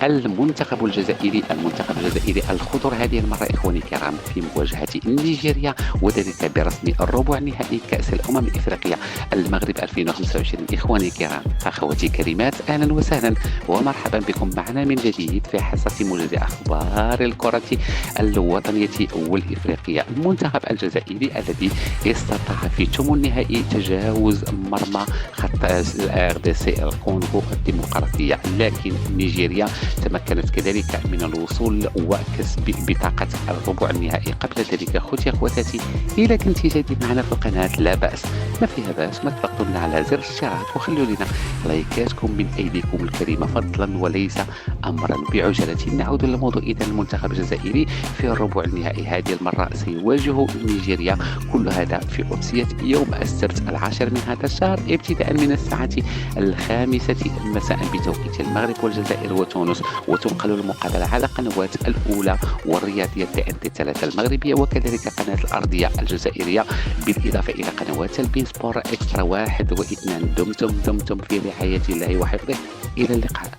المنتخب الجزائري الخضر هذه المرة إخواني الكرام في مواجهة نيجيريا، وذلك برسم الربع النهائي كأس الأمم الإفريقية المغرب 2025. إخواني الكرام، أخواتي الكريمات، أهلا وسهلا ومرحبا بكم معنا من جديد في حصة موجز أخبار الكرة الوطنية والإفريقية. المنتخب الجزائري الذي استطاع في ثمن النهائي تجاوز مرمى خط RDC الكونغو الديمقراطية، لكن نيجيريا تمكنت كذلك من الوصول وكسب بطاقة الربع النهائي. قبل ذلك أخوتي، إذا كنت جديد معنا في القناة لا بأس، ما فيها بأس، ما تضغطوا لنا على زر الاشتراك وخلوا لنا لايكاتكم من أيديكم الكريمة فضلا وليس أمرا. بعجلة نعود للموضوع. إذا المنتخب الجزائري في الربع النهائي هذه المرة سيواجه نيجيريا، كل هذا في أمسية يوم السبت 10 من هذا الشهر ابتداء من الساعة 5 مساء بتوقيت المغرب والجزائر وتونس، وتنقل المقابلة على قنوات الأولى والرياضية TNT3 المغربية، وكذلك قناة الأرضية الجزائرية، بالإضافة إلى قنوات البين سبور إكسترا 1 و2. دمتم في رعاية الله وحفظه. إلى اللقاء.